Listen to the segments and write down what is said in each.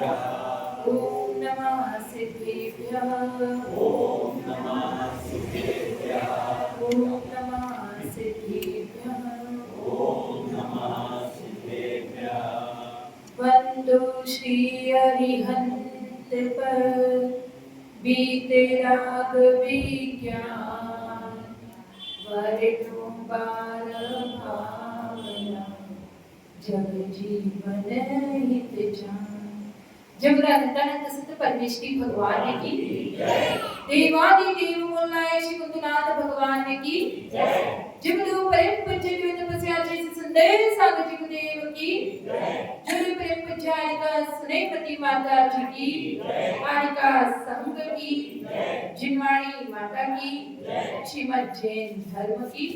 ओम नमः सिद्धेभ्यः। ओम नमः सिद्धेभ्यः। ओम नमः सिद्धेभ्यः। ओम नमः सिद्धेभ्यः। वंदो श्री अरिहंत पर बीते राग विज्ञान वरिणो बार भावना जग जीवन हित जान। जब अनंतानंद सिद्ध परमेश्वरी भगवान की देवादि देव मूलाय श्री कुंतनाथ भगवान की जब दो प्रेम पंचे की तपस्या जैसे सुंदर सागर जी देव की जो प्रेम पंचायिका स्नेहपति माता जी की आरिका संघ की जिनवाणी माता की श्रीमद जैन धर्म की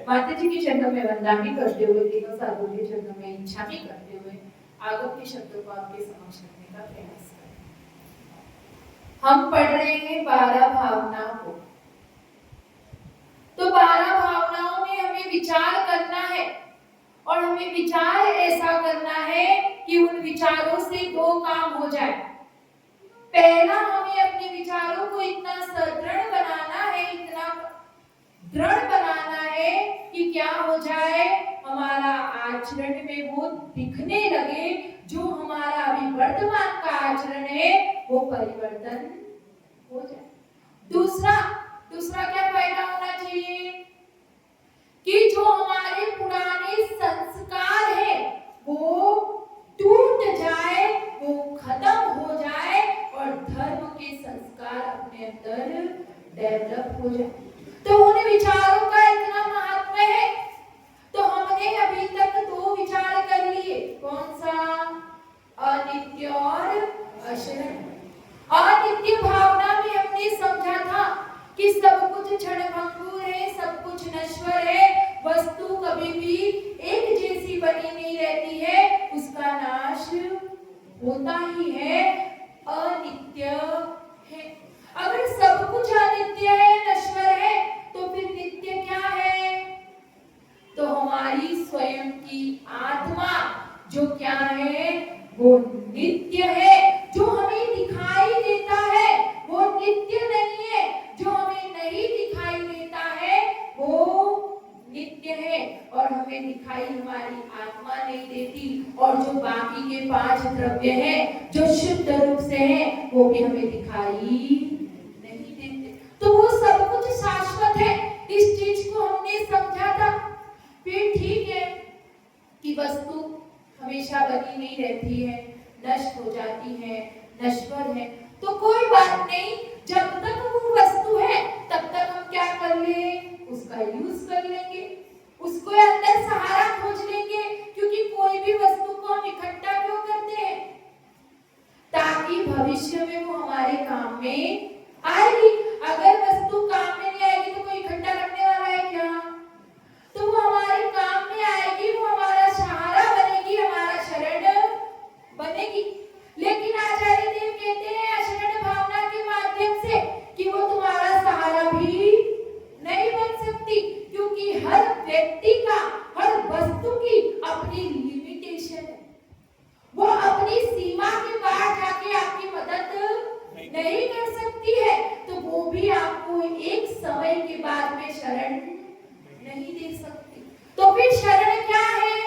माता जी के चरणों में वंदना करते हुए तीनों साधुओं के चरणों में इच्छा भी करते हुए आगम के शब्दों को आपके समक्ष रखने का प्रयास करें। हम पढ़ रहे हैं 12 भावनाओं को। तो 12 भावनाओं में हमें विचार करना है और हमें विचार ऐसा करना है कि उन विचारों से 2 काम हो जाए। पहला, हमें अपने विचारों को इतना सदृढ़ बनाना है, इतना दृढ़ बनाना है कि क्या हो जाए, हमारा आचरण में वो दिखने लगे, जो हमारा अभी वर्तमान का आचरण है वो परिवर्तन हो जाए। दूसरा क्या फायदा होना चाहिए कि जो हमारे पुराने संस्कार है वो टूट जाए, वो खत्म हो जाए और धर्म के संस्कार अपने अंदर डेवलप हो जाए। तो उन विचारों का इतना महत्व है। तो हमने अभी तक 2 विचार कर लिए। कौन सा? अनित्य और अक्षय। अनित्य भावना में हमने समझा था कि सब कुछ क्षणभंगुर है, सब कुछ नश्वर है, वस्तु कभी भी एक जैसी बनी नहीं रहती है, उसका नाश होता ही है, अनित्य है। अगर सब कुछ अनित्य है, नश्वर है, तो फिर नित्य क्या है? तो हमारी स्वयं की आत्मा जो क्या है, वो नित्य है। जो हमें दिखाई देता है वो नित्य नहीं है, जो हमें नहीं दिखाई देता है वो नित्य है। और हमें दिखाई हमारी आत्मा नहीं देती, और जो बाकी के 5 द्रव्य हैं जो शुद्ध रूप से हैं वो भी हमें दिखाई नहीं देते। तो वो सब कुछ शाश्वत है, इस चीज को हमने समझा था। फिर ठीक है कि वस्तु हमेशा बनी नहीं रहती है, नष्ट हो जाती है, नश्वर है, तो कोई बात नहीं। जब तक वो वस्तु है तब तक हम क्या कर ले, उसका यूज कर लेंगे, उसको अंदर सहारा खोज लेंगे। क्योंकि कोई भी वस्तु को हम इकट्ठा क्यों करते हैं? ताकि भविष्य में वो हमारे काम में आएगी। अगर वस्तु काम में नहीं आएगी तो कोई इकट्ठा रखने वाला है क्या? तो वो हमारे काम में आएगी, वो हमारा सहारा बनेगी, हमारा शरण बनेगी। लेकिन आचार्य देव कहते हैं अशरण भावना के माध्यम से कि वो तुम्हारा सहारा भी नहीं बन सकती, क्योंकि हर व्यक्ति का, हर वस्तु की अपनी लिमिटेशन है। वो अपनी सीमा के बाहर जाके आपकी मदद नहीं कर सकती है, तो वो भी आपको एक समय के बाद में शरण नहीं दे सकती। तो फिर शरण क्या है?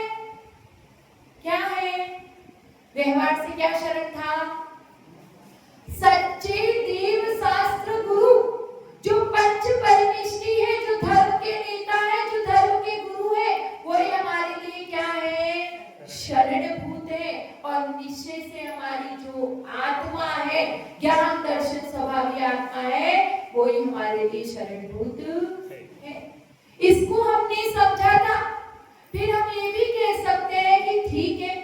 क्या है? व्यवहार से क्या शरण था? सच्चे देव शास्त्र गुरु, जो पंच परमेष्ठी है, जो धर्म के नेता है, जो धर्म के गुरु है, वही हमारे लिए क्या है? शरणभूत है। और निश्चय से हमारी जो आत्मा है, ज्ञान दर्शन स्वभावी आत्मा है, वही हमारे लिए शरणभूत है। इसको हमने समझा था। फिर हम ये भी कह सकते हैं कि ठीक है,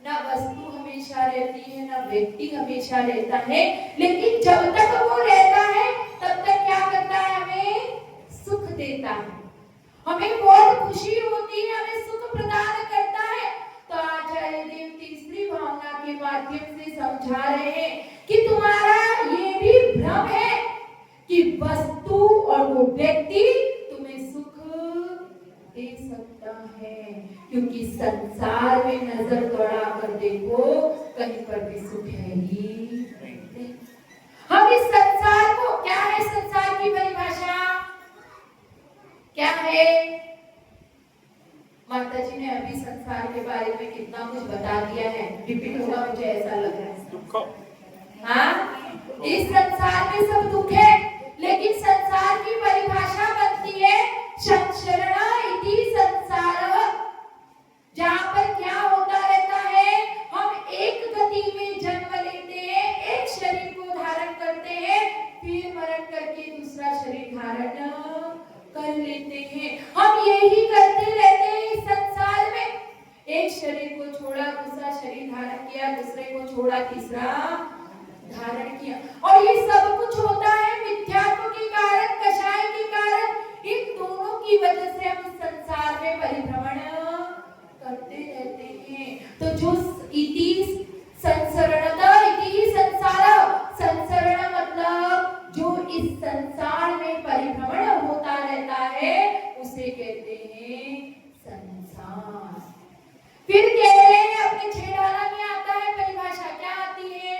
ना वस्तु हमेशा रहती है, ना व्यक्ति हमेशा रहता है, लेकिन जब तक वो रहता है तब तक क्या करता है? हमें सुख देता है, हमें बहुत खुशी होती है, हमें सुख प्रदान करता है। तो आचार्य देव तीसरी भावना के माध्यम से समझा रहे हैं कि तुम्हारा ये भी भ्रम है कि वस्तु और वो व्यक्ति तुम्हें सुख दे सकता है। क्योंकि संसार में नजर दौड़ा कर देखो, कहीं पर भी सुख है ही नहीं। हम इस संसार को, क्या है संसार की परिभाषा, क्या है? माता जी ने अभी संसार के बारे में कितना कुछ बता दिया है, रिपीट होगा मुझे ऐसा लग रहा है। हाँ, इस संसार में सब दुख है, लेकिन संसार की परिभाषा बनती है संसरणा इति संसारः, जहाँ पर क्या होता रहता है, हम एक गति में जन्म लेते हैं, एक शरीर को धारण करते हैं, फिर मरण करके दूसरा शरीर धारण कर लेते हैं। हम यही करते रहते हैं इस संसार में, एक शरीर को छोड़ा दूसरा शरीर धारण किया, दूसरे को छोड़ा तीसरा धारण किया, और ये सब कुछ होता है मिथ्यात्व के कारण, कषाय के कारण। इन दोनों की वजह से हम इस संसार में परिभ्रमण करते रहते हैं। तो जो इति संसरणता इति संसार, संसरण मतलब जो इस संसार में परिभ्रमण होता रहता है उसे कहते हैं संसार। फिर कह रहे हैं अपने छेड़ाना में आता है परिभाषा, क्या आती है?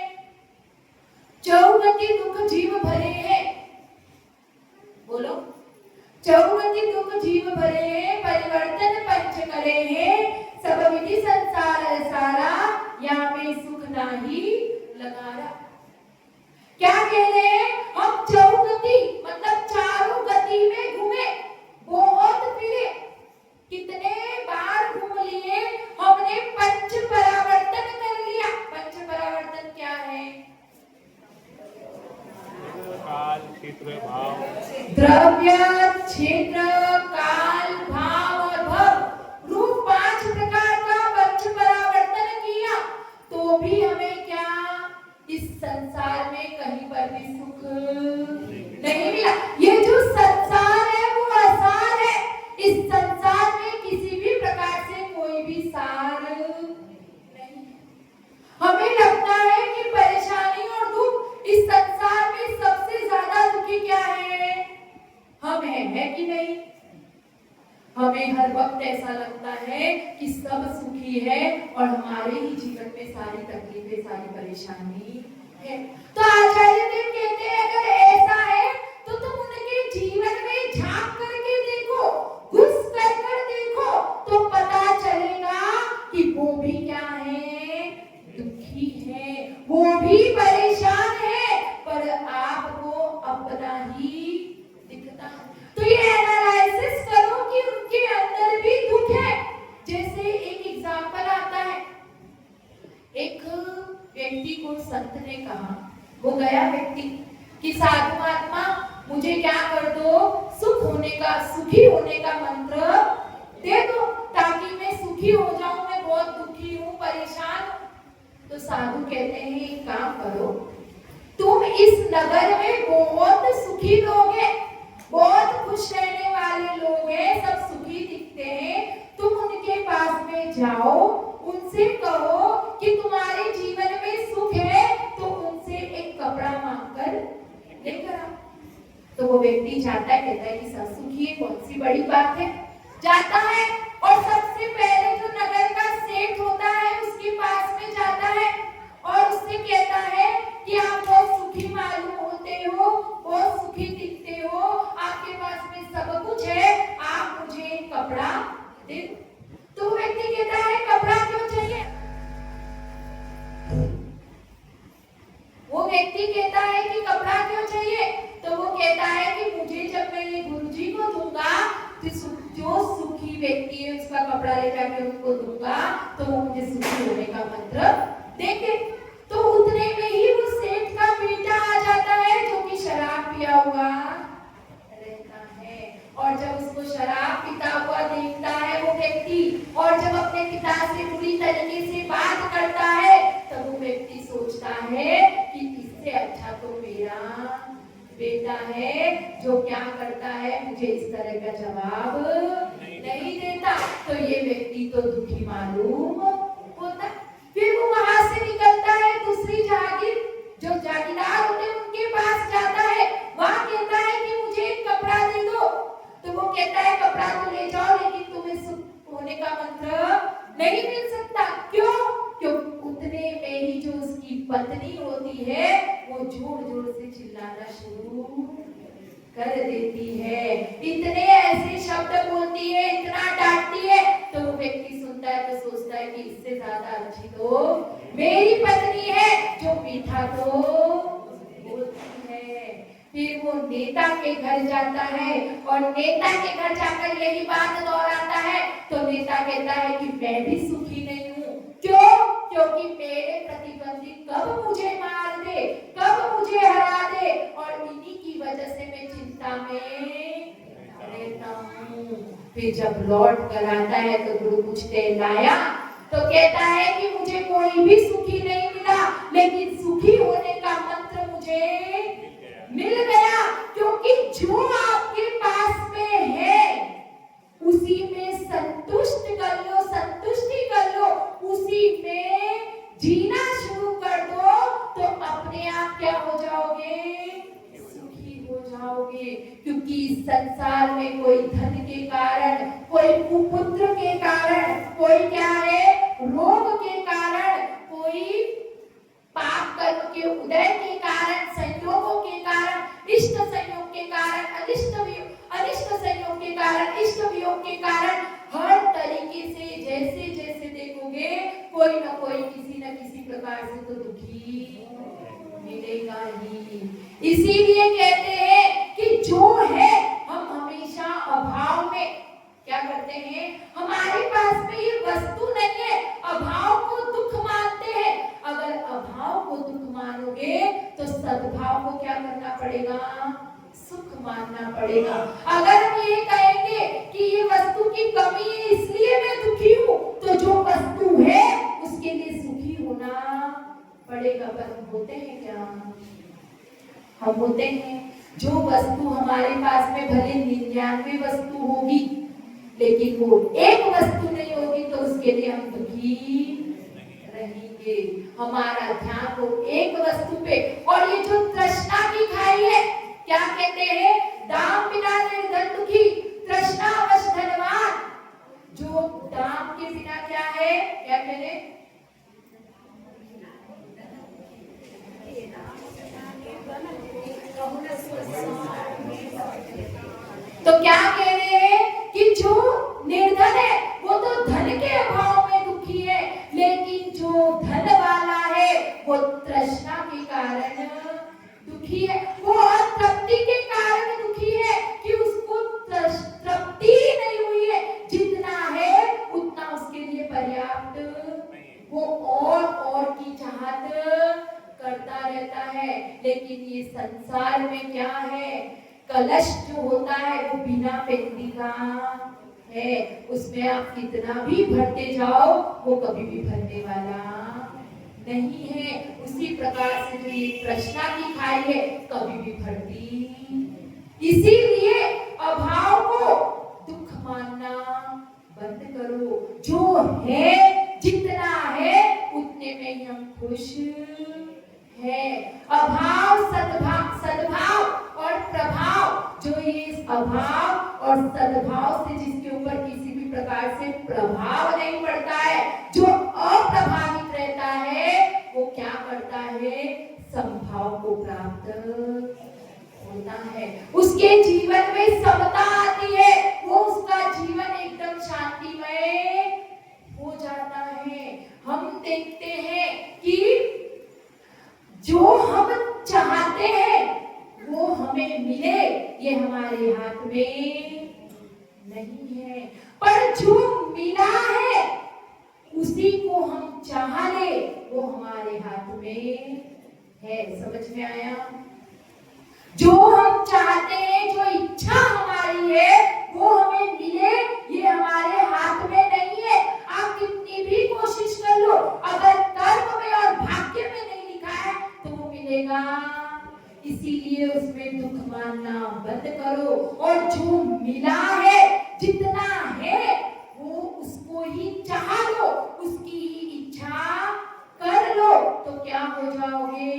चौगति दुख जीव भरे हैं, बोलो, चौगति दुख जीव भरे हैं, परिवर्तन पंच करे हैं, सब विधि संसार सारा, यहाँ में सुख नाही लगारा। क्या कह रहे हैं? हम चौगति मतलब चारों गति में घूमे, बहुत फिरे, कितने बार घूम लिए, हमने पंच परावर्तन कर लिया। पंच परावर्तन क्या है? काल, क्षेत्र, भाव, द्रव्य, क्षेत्र, काल, भाव और भव, रूप 5 प्रकार का पंच परावर्तन किया, तो भी हमें क्या इस संसार में कहीं पर भी सुख नहीं मिला। ये जो संसार है वो असार है, इस संसार में किसी भी प्रकार से कोई भी सार नहीं। हमें लगता है कि परेशानी और दुख इस संसार में सबसे ज्यादा दुखी क्या है? हम है कि नहीं? हमें हर वक्त ऐसा लगता है कि सब सुखी है और हमारे ही जीवन में सारी तकलीफें, सारी परेशानी है। तो आचार्य देव कहते हैं अगर ऐसा है तो तुम उनके जीवन में झांक करके देखो, घुस कर देखो, तो पता चलेगा कि वो भी क्या है? दुखी है, वो भी परेशान है, पर आपको अपना ही दिखता है। तो ये एनालिसिस करो कि उनके अंदर भी दुख है। जैसे एक एग्जांपल आता है, एक व्यक्ति को संत ने कहा, वो गया व्यक्ति कि साधु महात्मा मुझे क्या कर दो, सुख होने का, सुखी होने का मंत्र दे दो ताकि मैं सुखी हो जाऊं, मैं बहुत दुखी हूं, परेशान हूं। तो साधु कहते हैं एक काम करो, तुम इस नगर में बहुत सुखी लोग हैं, बहुत खुश रहने वाले लोग हैं, सब सुखी दिखते हैं, तुम उनके पास में जाओ, उनसे कहो कि तुम्हारे जीवन में सुख है, तो उनसे एक कपड़ा मांगकर लेकर आओ। तो वो व्यक्ति जाता है, कहता है कि सब सुखी है, कौन सी बड़ी बात है। जाता है और सबसे पहले जो नगर का सेठ होता है उसके पास में जाता है और उससे कहता है कि आप बहुत सुखी मालूम होते हो, बहुत सुखी दिखते हो, आपके पास में सब कुछ है, आप मुझे एक कपड़ा दे दो। तो व्यक्ति कहता है कपड़ा क्यों चाहिए? वो व्यक्ति कहता है कि कपड़ा क्यों चाहिए? तो वो कहता है कि मुझे जब मैं ये गुरुजी को दूंगा, जो सुखी व्यक्ति है उसका कपड़ा ले जाके उनको दूंगा, तो वो मुझे सुखी होने का मंत्र देंगे। तो उतने में ही वो सेठ का बेटा आ जाता है जो कि शराब पिया हुआ रहता है, और जब उसको शराब पीता हुआ देखता है वो व्यक्ति, और जब अपने पिता से बुरी तरीके से बात करता है, तब वो व्यक्ति सोचता है कि इससे अच्छा तो मेरा बेटा है जो क्या करता है, मुझे इस तरह का जवाब नहीं देता। तो ये व्यक्ति तो दुखी मालूम होता। फिर वो वहां से निकलता है, दूसरी जागीर जो जागीरदार होते हैं उनके पास जाता है, वहां कहता है कि मुझे एक कपड़ा दे दो। तो वो कहता है कपड़ा तो ले जाओ, लेकिन तुम्हें सुख होने का मंत्र नहीं मिल सकता। क्यों? क्योंकि उतने में ही पत्नी होती है वो जोर जोर से चिल्लाना शुरू कर देती है, इतने ऐसे शब्द बोलती है, इतना डांटती है, तो वो व्यक्ति सुनता है तो सोचता है कि इससे ज्यादा अच्छी तो मेरी पत्नी है जो मीठा तो बोलती है। फिर वो नेता के घर जाता है और नेता के घर जाकर यही बात दोहराता है, तो नेता कहता है कि मैं भी सुखी नहीं हूँ। क्यों? क्योंकि मेरे प्रतिद्वंदी कब मुझे मार दे, कब मुझे हरा दे, और इन्हीं की वजह से मैं चिंता में रहता हूँ। फिर जब लौट कर आता है तो गुरु पूछते लाया, तो कहता है कि मुझे कोई भी सुखी नहीं मिला, लेकिन सुखी होने का मंत्र मुझे मिल गया, क्योंकि जो आपके पास में है उसी में संतुष्ट कर लो, संतुष्टि कर लो, उसी में जीना शुरू कर दो, तो अपने आप क्या हो जाओगे? सुखी हो जाओगे। क्योंकि इस संसार में कोई धन के कारण, कोई कुपुत्र के कारण, कोई क्या है रोग के कारण, कोई पाप कर्म के उदय के कारण, संयोगों के कारण, इष्ट संयोग के कारण, अनिष्ट संयोग के कारण, इष्ट वियोग के कारण, हर तरीके से जैसे जैसे देखोगे कोई ना कोई किसी न किसी प्रकार से तो दुखी मिलेगा ही। इसीलिए कहते हैं कि जो है हम हमेशा अभाव में क्या करते हैं, हमारे पास में ये वस्तु नहीं है, अभाव को दुख मानते हैं। अगर अभाव को दुख मानोगे तो सद्भाव को क्या करना पड़ेगा? सुख मानना पड़ेगा। अगर हम ये कहेंगे कि ये वस्तु की कमी है इसलिए मैं दुखी हूँ, तो जो वस्तु है उसके लिए सुखी होना पड़ेगा। पर हम होते हैं क्या? हम होते हैं जो वस्तु हमारे पास में भले 99 वस्तु होगी, लेकिन वो एक वस्तु नहीं होगी तो उसके लिए हम दुखी रहेंगे। हमारा ध्यान हो एक वस्तु पे। और ये जो तृष्णा की खाई है, क्या कहते हैं? दाम बिना निर्धन दुखी, तृष्णा वश धनवान। जो दाम के बिना क्या है, क्या कह रहे? तो क्या कह रहे हैं कि जो निर्धन है वो तो धन के अभाव में दुखी है, लेकिन जो धन वाला है वो तृष्णा के कारण दुखी है, वो तृप्ति के कारण दुखी है कि उसको तृप्ति नहीं हुई है, जितना है उतना उसके लिए पर्याप्त, वो और की चाहत करता रहता है। लेकिन ये संसार में क्या है, कलश जो होता है वो बिना पेंदी का है, उसमें आप कितना भी भरते जाओ वो कभी भी भरने वाला नहीं है। उसी प्रकार से जो ये तृष्णा की खाई है कभी भी भरती। इसीलिए अभाव को दुख मानना बंद करो। जो है, जितना है उतने में ही हम खुश है। अभाव सद्भाव और प्रभाव, जो ये अभाव और सद्भाव से जिसके ऊपर किसी भी प्रकार से प्रभाव नहीं पड़ता है, जो अप्रभावित रहता है, वो क्या करता है? समभाव को प्राप्त होता है। उसके जीवन में समता आती है, वो उसका जीवन एकदम शांतिमय हो जाता है। हम देखते हैं कि जो हम चाहते हैं वो हमें मिले, ये हमारे हाथ में नहीं है, पर जो मिला है उसी को हम चाह ले, वो हमारे हाथ में है। समझ में आया? जो हम चाहते हैं, जो इच्छा हमारी है वो हमें मिले, ये हमारे हाथ में नहीं है। आप कितनी भी कोशिश कर लो, अगर कर्म में और भाग्य में नहीं लिखा है तो वो मिलेगा। इसीलिए उसमें दुख मानना बंद करो, और जो मिला है, जितना है, वो उसको ही चाह लो, उसकी ही इच्छा कर लो, तो क्या हो जाओगे?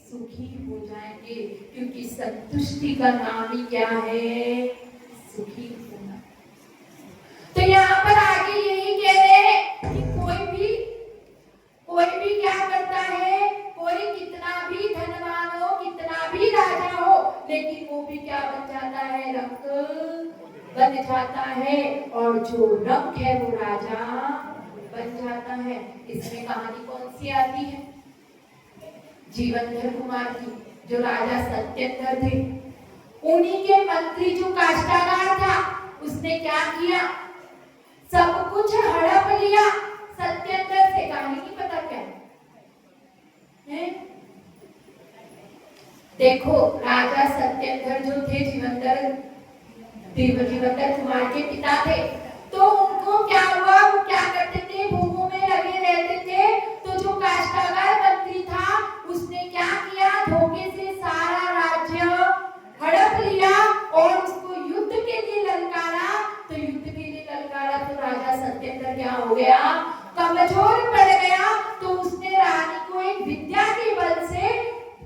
सुखी हो जाएंगे। क्योंकि संतुष्टि का नाम ही क्या है? सुखी होना। तो यहाँ पर आगे यही कह रहे हैं कि कोई भी क्या करता है, राजा हो, लेकिन वो भी क्या बन जाता है, रंक बन जाता है, और जो रंक है वो राजा बन जाता है। इसमें कहानी कौन सी आती है, जीवनधर कुमार की, जो राजा सत्येंद्र थे, उन्हीं के मंत्री जो काष्ठागार था, उसने क्या किया, सब कुछ हड़प लिया सत्येंद्र से। कहानी नहीं पता क्या है? देखो, राजा सत्येंद्र जो थे, जीवनधर कुमार के पिता थे, तो उनको क्या हुआ, वो क्या करते थे, भूखों में लगे रहते थे। तो जो काष्ठागार मंत्री था, उसने क्या किया, धोखे से सारा राज्य हड़प लिया और उसको युद्ध के लिए ललकारा। तो युद्ध के लिए ललकारा तो राजा सत्येंद्र क्या हो गया, कमजोर पड़ गया। तो उसने रानी को एक विद्या के बल से,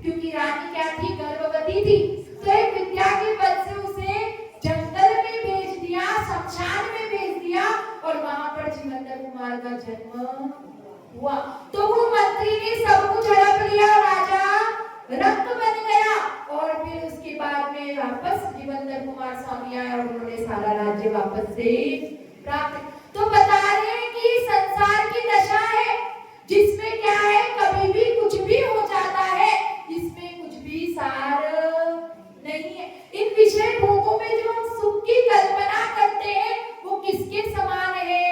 क्योंकि रानी क्या थी, गर्भवती थी, तो एक विद्या के बल से उसे जंगल में भेज दिया, शमशान में भेज दिया, और वहां पर जीवनधर कुमार का जन्म हुआ। तो वो मंत्री ने सब कुछ हड़प लिया, राजा रंक बन गया, और फिर उसके बाद में वापस जीवनधर कुमार स्वामी आए और उन्होंने सारा राज्य वापस से प्राप्त। तो बता रहे हैं कि संसार की दशा है जिसमें क्या है, कभी भी कुछ भी हो जाता है, इसमें कुछ भी सार नहीं है। इन विषय भोगों में जो हम सुख की कल्पना करते हैं, वो किसके समान है,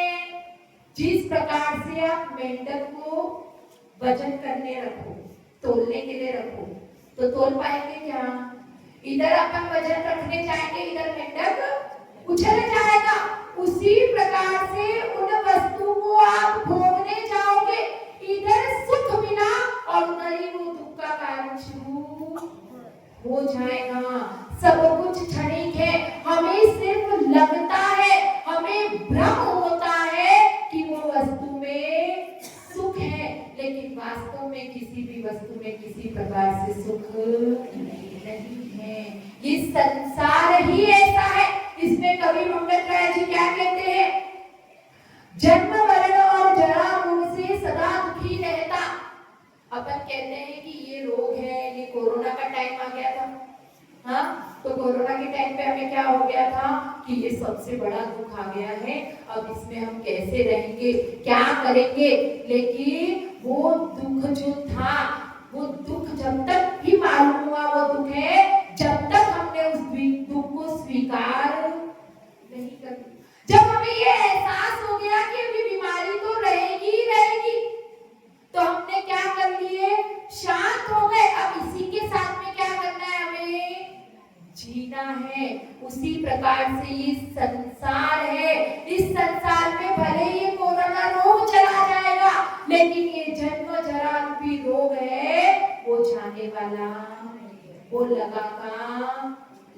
जिस प्रकार से आप मेंढक को वजन करने रखो, तोलने के लिए रखो, तो तोल पाएंगे क्या, इधर अपन वजन रखने जाएंगे, इधर मेंढक उछल जाएगा। उसी प्रकार से उन वस्तु को आप भोगने जाओगे, इधर सुख मिला और उधर ही वो दुख का कारण शुरू हो जाएगा। सब कुछ क्षणिक है, हमें सिर्फ लगता है, हमें भ्रम होता है कि वो वस्तु में सुख है, लेकिन वास्तव में किसी भी वस्तु में किसी प्रकार से सुख नहीं है। ये संसार ही ऐसा है। इसमें कवि मंगल राय जी क्या कहते हैं, जन्म मरण और जरा रोग से सदा दुखी रहता। अपन कहते हैं कि ये रोग है, ये कोरोना का टाइम आ गया था, हाँ, तो कोरोना के टाइम पे हमें क्या हो गया था कि ये सबसे बड़ा दुख आ गया है, अब इसमें हम कैसे रहेंगे, क्या करेंगे। लेकिन वो दुख जो था, वो दुख जब तक भी मालूम हुआ वो दुख है, जब तक हमने उस दुख को स्वीकार नहीं कर दिया। जब हमें ये एहसास हो गया कि अभी बीमारी तो रहेगी ही रहेगी, तो हमने क्या कर लिए, शांत हो गए। अब इसी के साथ में क्या करना है, हमें जीना है। उसी प्रकार से ये संसार है, इस संसार में भले ये कोरोना रोग चला जाएगा, लेकिन ये जन्म जरा रूपी रोग है, वो जाने वाला, वो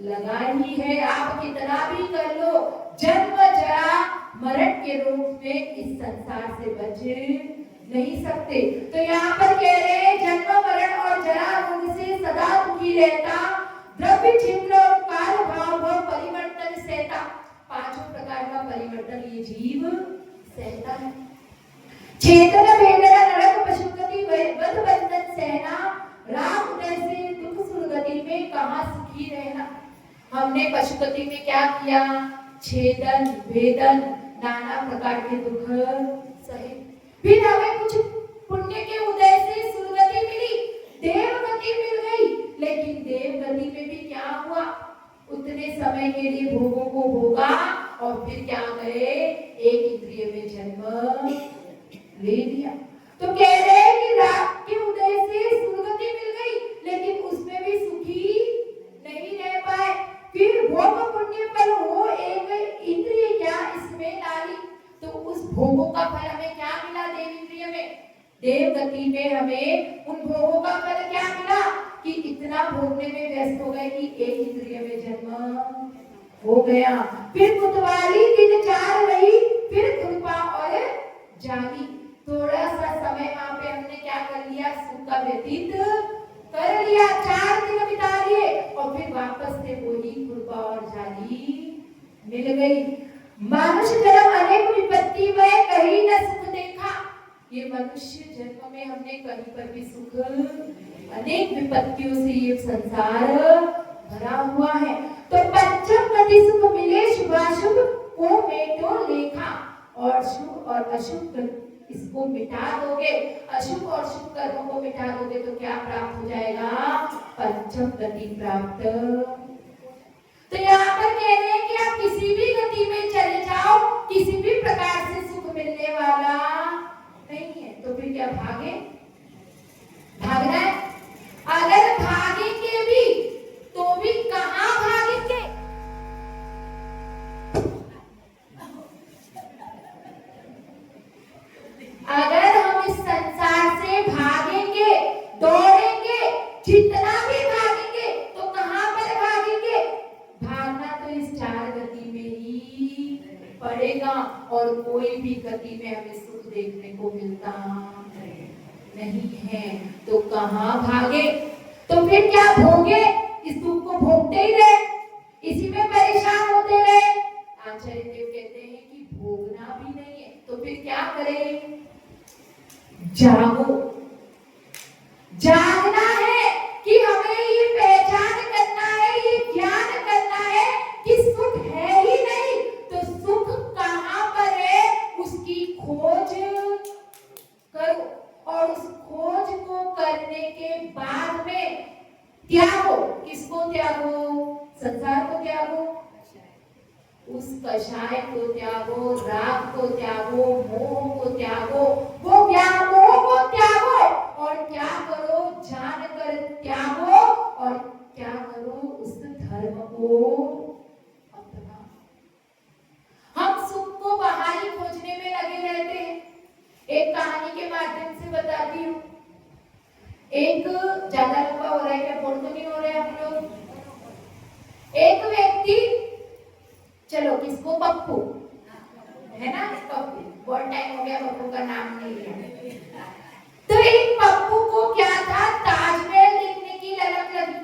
लगा ही है। आप कितना भी कर लो, जन्म जरा मरण के रूप में इस संसार से बच नहीं सकते। तो यहाँ पर कह रहे हैं, जन्म मरण और जरा रोग से सदा दुखी रहता, द्रव्य छिद्र और काल भाव परिवर्तन सहता। पांचों प्रकार का परिवर्तन ये जीव सहता है। चेतन भेदना नरक पशुगति वध बंधन सहना, राम उदय से दुख सुरगति में कहाँ सुखी रहना। हमने पशुपति में क्या किया, छेदन भेदन नाना प्रकार के दुख सहे, फिर हमें कुछ पुण्य के उदय से सुरगति मिली, देवगति मिल गई। लेकिन देवगति में भी क्या हुआ, उतने समय के लिए भोगों को भोगा और फिर क्या गए, एक इंद्रिय में जन्म ले लिया। तो कह रहे हैं कि रात के उदय से सुरगति मिल गई, लेकिन उसमें भी सुखी नहीं रह पाए। फिर भोग पुण्य फल हो एक इंद्रिय क्या इसमें डाली, तो उस भोगों का फल हमें क्या मिला, देव इंद्रिय में, देवगति में हमें उन भोगों का फल क्या मिला कि इतना भोगने में व्यस्त हो गए कि एक इंद्रिय में जन्म हो गया। फिर कुतवाली दिन चार रही, फिर कृपा और जानी। थोड़ा सा समय वहां पे हमने क्या कर लिया, सुख का व्यतीत कर लिया, 4 दिन बिता लिए और फिर वापस से वही कृपा और जानी मिल गई। मनुष्य जन्म अनेक विपत्ति में कहीं न सुख देखा। ये मनुष्य जन्म में हमने कहीं पर भी सुख अनेक विपत्तियों से ये संसार भरा हुआ है। तो पंचम गति सुख मिले शुभाशुभ को मेटो लेखा, और शुभ और अशुभ इसको मिटा दोगे, अशुभ और शुभ कर्मों को मिटा दोगे तो क्या प्राप्त हो जाएगा? पंचम गति प्राप्त। तो यहाँ पर कह रहे हैं कि आप किसी भी गति में चले जाओ, किसी भी प्रकार से सुख मिलने वाला नहीं है। तो फिर क्या भागे? भागना है? अगर भागेंगे भी तो भी कहाँ भागेंगे? अगर हम इस संसार से भागेंगे, दौड़ेंगे, जितना भी भागेंगे तो कहाँ पर भागेंगे? भागना तो इस चार गति में ही पड़ेगा, और कोई भी गति में हमें सुख देखने को मिलता नहीं है। तो कहाँ भागे? तो फिर क्या भोगे? इस दुख को भोगते ही रहे, इसी में परेशान होते रहे। आचार्य देव कहते हैं कि भोगना भी नहीं है तो फिर क्या करें? जागो। जागना है कि हमें ये पहचान करना है, ये ज्ञान करना है कि सुख है ही नहीं, तो सुख कहाँ पर है उसकी खोज करो, और उस खोज को करने के बाद में त्यागो। किसको त्यागो? संसार को त्यागो, उस कषाय को त्यागो, राग को त्यागो, मोह को त्यागो, वो व्यामोह को त्यागो, और क्या करो? जान कर त्यागो, और क्या करो? उस धर्म को अपना। हम सुख को बाहर ही खोजने में लगे रहते हैं। एक कहानी के माध्यम से बताती हूँ। एक ज्यादा लंबा हो रहा है क्या? बोल तो नहीं हो रहे हम लोग? एक व्यक्ति, चलो किसको, पप्पू है ना, पप्पू, बहुत टाइम हो गया पप्पू का नाम नहीं लिया। तो एक पप्पू को क्या था? ताजमहल देखने की ललक लगी,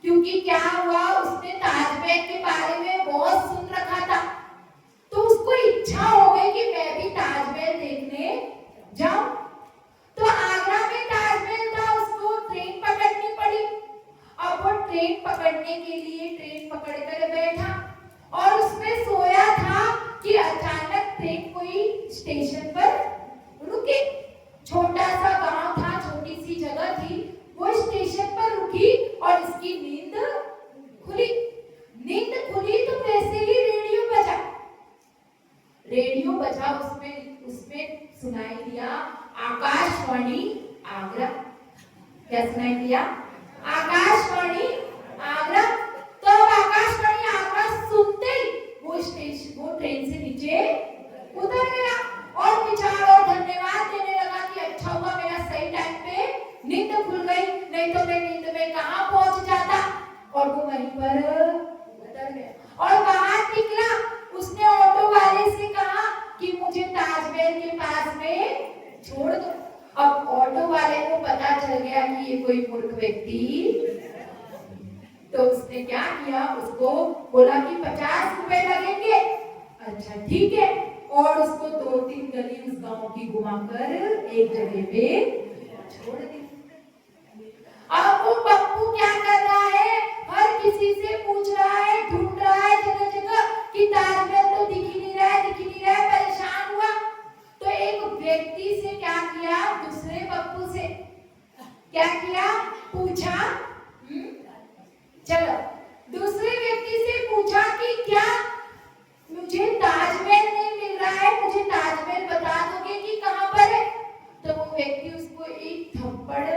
क्योंकि क्या हुआ, उसने ताजमहल के बारे में बहुत सुन रखा था। तो उसको इच्छा हो गई कि मैं भी ताजमहल देखने जाऊं। तो आगरा में ताजमहल था, उसको ट्रेन पकड़नी पड़ी। अब वो ट्रेन पकड़ने के लिए ट्रेन पकड़ कर बैठा, और उसमें सोया था कि अचानक ट्रेन कोई स्टेशन पर रुकी। छोटा सा गांव था, छोटी सी जगह थी, वो स्टेशन पर रुकी और इसकी नींद खुली। नींद खुली तो वैसे ही रेडियो बजा। रेडियो बजा, उसमें सुनाई दिया आकाशवाणी आगरा। क्या सुनाई दिया? आकाशवाणी आगरा। तो आकाशवाणी आगरा सुनते ही वो ट्रेन से नीचे उतर गया, और विचार और धन्यवाद देने लगा कि अच्छा हुआ मेरा सही टाइम पे नींद खुल गई, नहीं तो मैं नींद में कहाँ पहुंच जाता। और वो वहीं पर उतर गया और बाहर निकला। उसने ऑटो वाले से कहा कि मुझे ताजमहल के पास में छोड़ दो। अब ऑटो वाले को पता चल गया कि ये कोई मूर्ख व्यक्ति, तो उसने क्या किया, उसको बोला कि 50 रुपए लगेंगे। अच्छा ठीक है, और उसको 2-3 गली उस गांव की घुमाकर एक जगह पे छोड़ दी। अब वो पप्पू क्या कर रहा है? हर किसी से पूछ रहा है, ढूंढ रहा है जगह जगह कि ताजमहल तो दिख ही नहीं रहा है, परेशान हुआ। तो एक व्यक्ति से क्या किया, दूसरे पप्पू से क्या किया, पूछा। चलो, दूसरे व्यक्ति से पूछा कि क्या मुझे ताजमहल नहीं मिल रहा है, मुझे ताजमहल बता दोगे कि कहाँ पर है? तो वो व्यक्ति उसको एक थप्पड़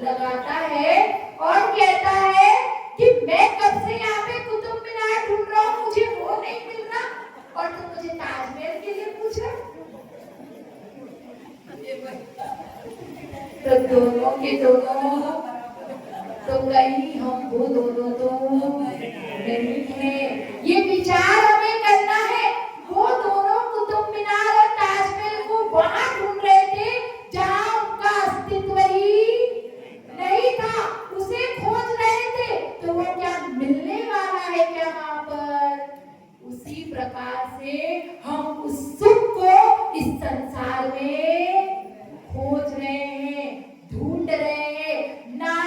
लगाता है और कहता है कि मैं कब से यहाँ पे कुतुब मीनार ढूंढ रहा हूँ, मुझे वो नहीं मिल रहा, और तुम मुझे ताजमहल के लिए पूछ रहे। तो दोनों के दोनों तो कहीं हम वो दोनों तो नहीं है। ये विचार हमें करना है। वो दोनों कुतुब मीनार और ताजमहल को वहां ढूंढ रहे थे जहां उनका अस्तित्व ही नहीं था, उसे खोज रहे थे। तो वो क्या मिलने वाला है क्या वहां पर? उसी प्रकार से हम उस सुख को इस संसार में खोज रहे हैं, ढूंढ रहे हैं। ना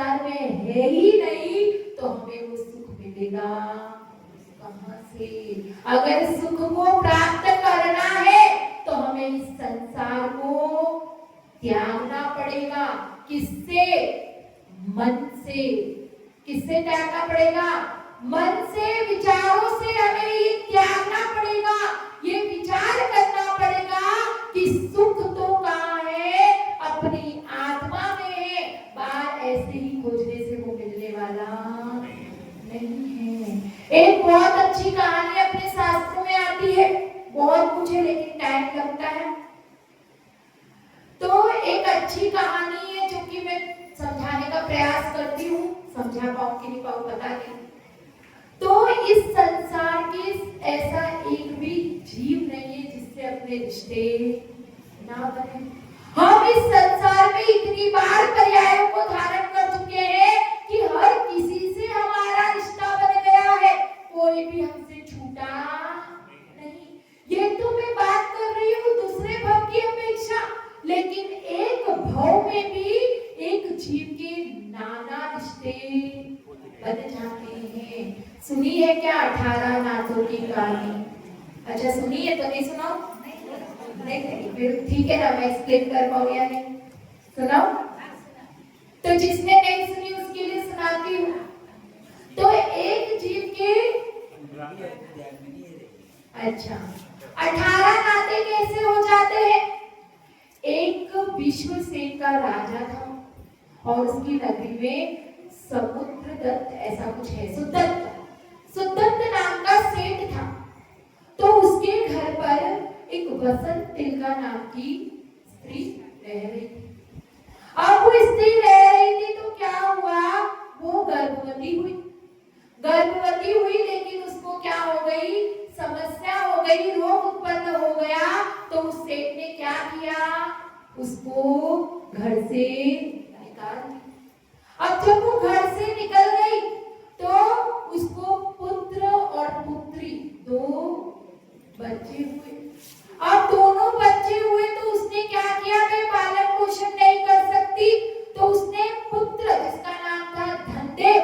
संसार में है ही नहीं तो हमें वो सुख मिलेगा कहां से? अगर सुख को प्राप्त करना है तो हमें इस संसार को त्यागना पड़ेगा। किससे? मन से। किससे त्यागना पड़ेगा? मन से, विचारों से हमें ये त्यागना पड़ेगा, ये विचार करना पड़ेगा कि सुख तो कहाँ है, अपनी आत्मा में है, बाहर ऐसे ही खोजने से वो मिलने वाला नहीं है। एक बहुत अच्छी कहानी अपने शास्त्रों में आती है, बहुत कुछ है लेकिन टाइम लगता है। तो एक अच्छी कहानी है जो कि मैं समझाने का प्रयास करती हूँ, समझा पाऊं कि नहीं पाऊं पता नहीं। तो इस संसार के ऐसा एक भी जीव नहीं है जिससे अपने रिश्ते ना बने। हम इस संसार में इतनी बार पर्यायों को धारण कर चुके हैं कि हर किसी से हमारा रिश्ता बन गया है, कोई भी हमसे छूटा नहीं। ये तो मैं बात कर रही हूँ दूसरे भाव की अपेक्षा, लेकिन एक भाव में भी एक जीव के नाना रिश्ते बन जाते हैं। सुनी है क्या 18 नाथों की कहानी? अच्छा सुनी है तो नहीं सुनाओ? नहीं फिर ठीक है ना, मैं एक्सप्लेन कर पाऊँ या नहीं? सुनाओ। तो जिसने नहीं सुनी उसके लिए सुनाती हूँ। तो एक जीव के अच्छा 18 नाते कैसे हो जाते हैं? एक विश्वसेन का राजा था और उसकी नगरी में समुद्रदत्त ऐसा कुछ है, सुदत्त नाम का सेठ था। तो उसके घर पर एक वसंत तिलका नाम की स्त्री रह रही थी। अब वो स्त्री रह रही थी तो क्या हुआ, वो गर्भवती हुई लेकिन उसको क्या हो गई, समस्या हो गई, रोग उत्पन्न हो गया। तो उस सेठ ने क्या किया, उसको घर से निकाल दिया। अब जब वो घर से निकल गई तो उसको पुत्र और पुत्री दो बच्चे हुए। अब दोनों बच्चे हुए तो उसने क्या किया, मैं पालन पोषण नहीं कर सकती, तो उसने पुत्र जिसका नाम था धनदेव,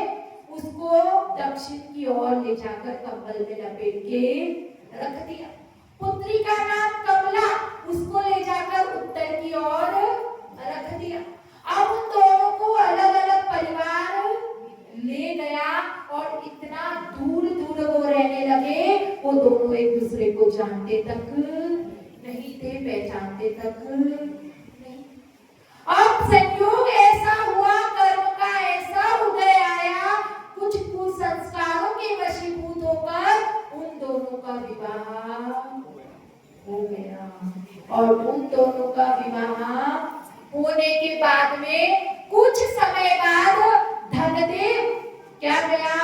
उसको दक्षिण की ओर ले जाकर कंबल में लपेट के रख दिया। पुत्री का नाम कमला, उसको ले जाकर उत्तर की ओर रख दिया। अब उन दोनों को अलग अलग परिवार ले गया और इतना दूर दूर वो रहने लगे, वो दोनों एक दूसरे को जानते तक नहीं थे, पहचानते तक नहीं। अब संयोग ऐसा हुआ, कर्म का ऐसा उदय आया, कुछ कुसंस्कारों के वशीभूत होकर उन दोनों का विवाह हो गया। और उन दोनों का विवाह होने के बाद में कुछ समय बाद धनदेव क्या गया,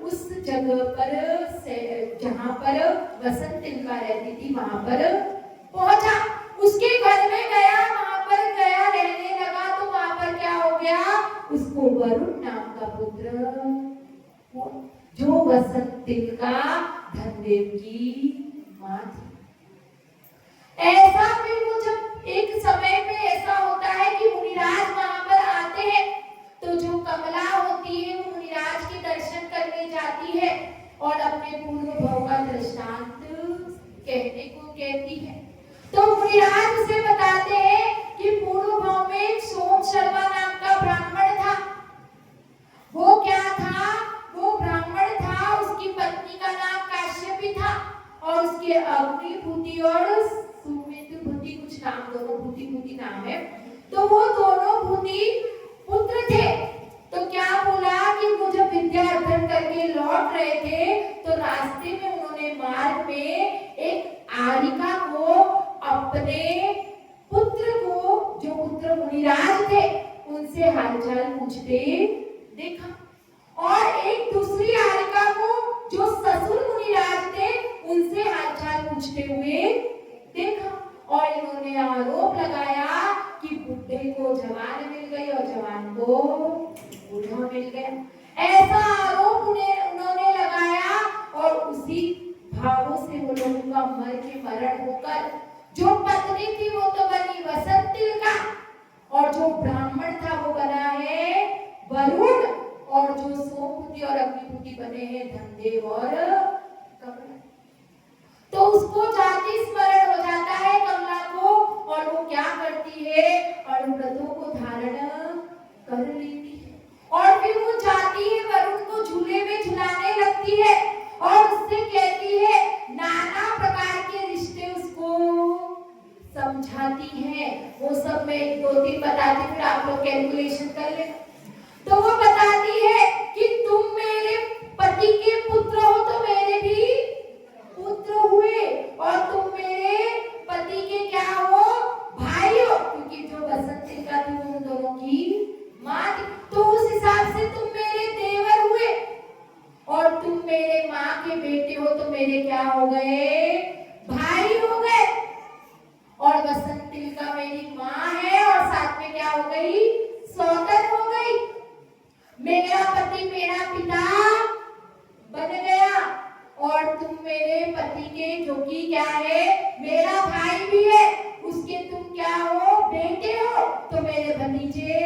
उस जगह पर जहां पर वसंत तिलका रहती थी वहां पर पहुंचा, उसके घर में गया, वहां पर गया, रहने लगा। तो वहां पर क्या हो गया, उसको वरुण नाम का पुत्र, जो वसंत तिलका धनदेव की मां थी। ऐसा फिर वो जब एक समय में ऐसा होता है कि मुनिराज वहां पर आते हैं, तो जो कमला होती है वो मुनिराज के दर्शन करने जाती है और अपने पूर्व भव का दृष्टांत कहने को कहती है। तो मुनिराज उसे बताते हैं कि पूर्व भव में एक सोम शर्मा नाम का ब्राह्मण था। वो क्या था, वो ब्राह्मण था, उसकी पत्नी का नाम काश्यपी था और उसके अग्निभूति और सुमित्रभूति कुछ नाम, दोनों भूति नाम है। तो वो दोनों भूति पुत्र थे। तो क्या बोला कि वो जब विद्या अर्जन करके लौट रहे थे तो रास्ते में उन्होंने मार्ग में एक आरिका को, अपने पुत्र को, जो पुत्र मुनिराज थे उनसे हालचाल पूछते देखा और एक दूसरी आरिका को जो ससुर मुनिराज थे उनसे हालचाल पूछते हुए देखा। और इन्होंने आरोप लगाया कि बुढ़े को जवान मिल गई और जवान को बूढ़ा मिल गया। ऐसा आरोप उन्होंने लगाया और उसी भावों से वो लोगों का मर के मरण होकर जो पत्नी थी वो तो बनी वसंत तिलका और जो ब्राह्मण था वो बना है वरुण, और जो सोमपुत्री और अग्निपुत्री बने हैं धनदेव और कमला। तो उसको जाति स्मरण हो जाता है कमला को, और वो क्या करती है, और व्रतों को धारण कर लेती है, और फिर वो जाती है वरुण को झूले में झुलाने लगती है, और उससे कहती है, नाना प्रकार के रिश्ते उसको समझाती है। वो सब मैं 2-3 बताती, फिर आप लोग कैलकुलेशन कर ले। तो वो बताती है कि तुम मेरे पति के पुत्र हो तो मेरे भी पुत्र हुए, और तुम मेरे पति के क्या हो, भाई हो, क्योंकि जो बसंतिका थी वो उन दोनों की माँ थी। तो उस हिसाब से तुम मेरे देवर हुए, और तुम मेरे माँ के बेटे हो तो मेरे क्या हो गए, भाई हो गए। और बसंतिका मेरी माँ है, और साथ में क्या हो गई, सौतन हो गई। मेरा पति मेरा पिता बन गया, और तुम मेरे पति के, जो कि क्या है, मेरा भाई भी है, उसके तुम क्या हो, बेटे हो, तो मेरे भतीजे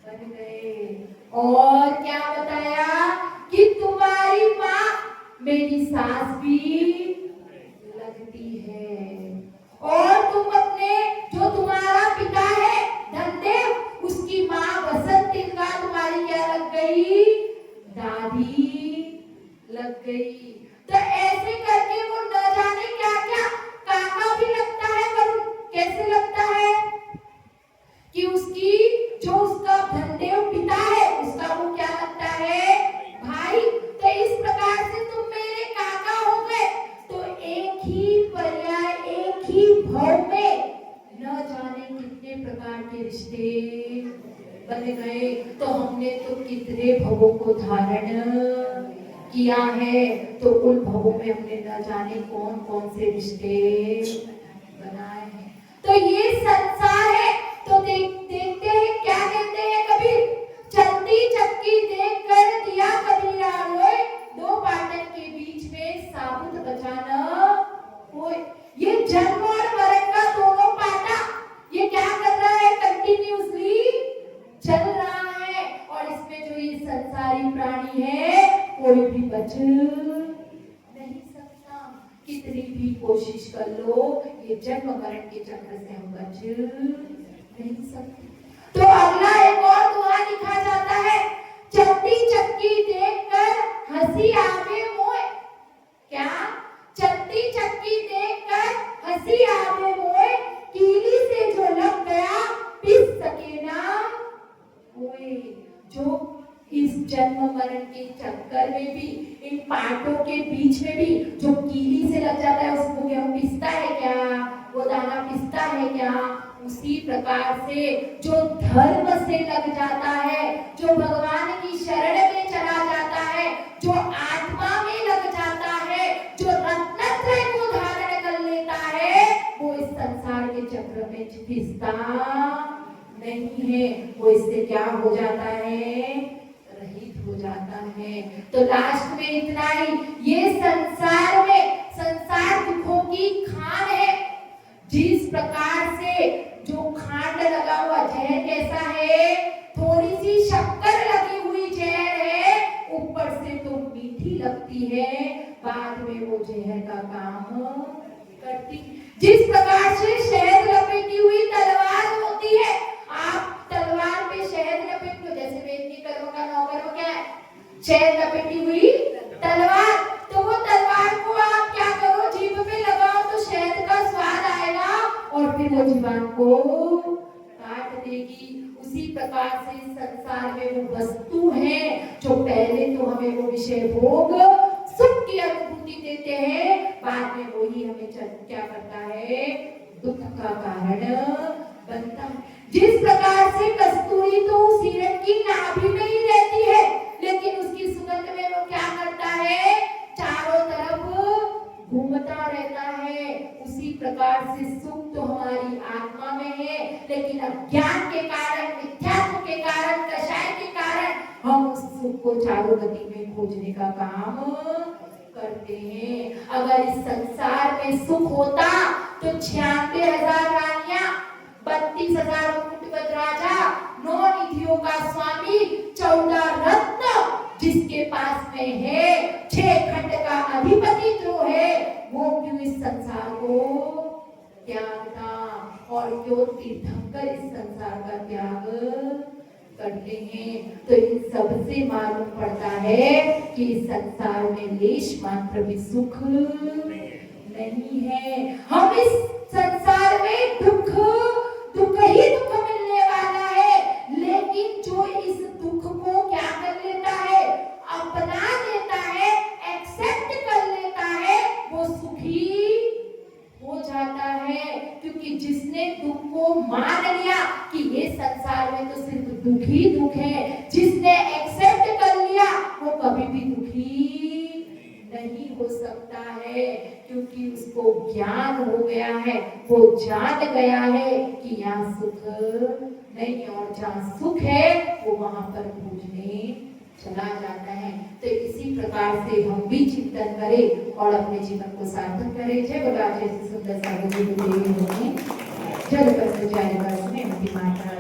बन गए। और क्या बताया कि तुम्हारी माँ मेरी सास भी लगती है, और तुम अपने, जो तुम्हारा पिता है धनदेव, उसकी माँ बसंतिका तुम्हारी क्या लग गई, दादी लग गई। तो ऐसे करके वो न जाने क्या क्या काका भी लगता है वरुण। कैसे लगता है कि उसकी, जो उसका धनदेव पिता है, उसका वो क्या लगता है, भाई। तो इस प्रकार से तुम मेरे काका हो गए। तो एक ही पर्याय, एक ही भाव में न जाने कितने प्रकार के रिश्ते बन गए। तो हमने तो कितने भवों को धारण किया है, तो उन भवों में हमने न जाने कौन कौन से रिश्ते बनाए हैं। तो ये संसार है। तो देखते हैं क्या कहते हैं कबीर, चलती चक्की देख कर दिया कबीरा रोए, दो पाटन के बीच में साबुत बचाना होए। ये जन्म और मरण का दोनों पाटा, ये क्या कर रहा है, कंटिन्यूअसली चल रहा है। और इसमें जो ये संसारी प्राणी है, कोई भी बच नहीं सकता। कितनी भी कोशिश कर लो, ये जन्म मरण के चक्र से हम बच नहीं सकते। तो अगला एक और दुआ लिखा जाता है, चलती चक्की देखकर हंसी आवे मोए। क्या, चलती चक्की देखकर हंसी आवे मोए, कीली से जो लग गया पिस सके ना कोई। जो इस जन्म मरण के चक्कर में भी, इन पाटों के बीच में भी जो कीली से लग जाता है, उसको गेहूं पिसता है क्या, वो दाना पिसता है क्या, उसी प्रकार से जो धर्म से लग जाता है, जो भगवान की शरण में चला जाता है, जो आत्मा में लग जाता है, जो रत्नत्रय को धारण कर लेता है, वो इस संसार के चक्र में पिसता नहीं है। वो इससे क्या हो जाता है, रहित हो जाता है। तो लास्ट में इतना ही, ये संसार में, संसार दुखों की खान है। जिस प्रकार से जो खांड लगा हुआ जहर कैसा है, थोड़ी सी शक्कर लगी हुई जहर है, ऊपर से तो मीठी लगती है, बाद में वो जहर का काम करती। जिस प्रकार से शहद लपेटी हुई तलवार होती है, आप तलवार पे शहद लपेट लो, जैसे वेदनी कर्म का 9 कर्म क्या है, शहद लपेटी हुई तलवार। तो वो तलवार को आप क्या करो, जीभ पे लगाओ तो शहद का स्वाद आएगा, और फिर वो जीवान को काट देगी। उसी प्रकार से संसार में वो वस्तु है जो पहले तो हमें वो विषय भोग सुख की अनुभूति देते हैं, बाद में वही हमें क्या करता है, दुख का कारण बनता है। जिस प्रकार से कस्तूरी तो उस हिरण की नाभि में ही रहती है, लेकिन उसकी सुगंध में वो क्या करता है, चारों तरफ घूमता रहता है। उसी प्रकार से सुख तो हमारी आत्मा में है, लेकिन अज्ञान के कारण, मिथ्यात्व के कारण, कषाय के कारण हम उस सुख को चारों गति में खोजने का काम करते हैं। अगर इस संसार में सुख होता तो 96,000 रानियां, 32,000 ध्रुपद राजा, 9 निधियों का स्वामी, 14 रत्न जिसके पास में है, 6 खंड का अधिपति जो है, वो क्यों इस संसार को त्यागता और क्यों तीर्थंकर इस संसार का त्याग करते हैं। तो इन सब से मालूम पड़ता है कि इस संसार में लेश मात्र भी सुख नहीं है। हम इस संसार में दुख ही दुख मिलने वाला है, लेकिन जो इस दुख को क्या कर लेता है, अपना लेता है, एक्सेप्ट कर लेता है, वो सुखी हो जाता है। क्योंकि जिसने दुख को मान लिया कि ये संसार में तो सिर्फ दुख ही दुख है, जिसने एक्सेप्ट कर लिया वो कभी भी दुखी नहीं हो सकता है, क्योंकि उसको ज्ञान हो गया है, वो जान गया है कि यहाँ सुख नहीं, और जहाँ सुख है वो वहां पर खोजने चला जाता है। तो इसी प्रकार से हम भी चिंतन करें और अपने जीवन को सार्थक करें। जय बोला जैसे सुंदर सागर जी को जल पर सजाए बस में माता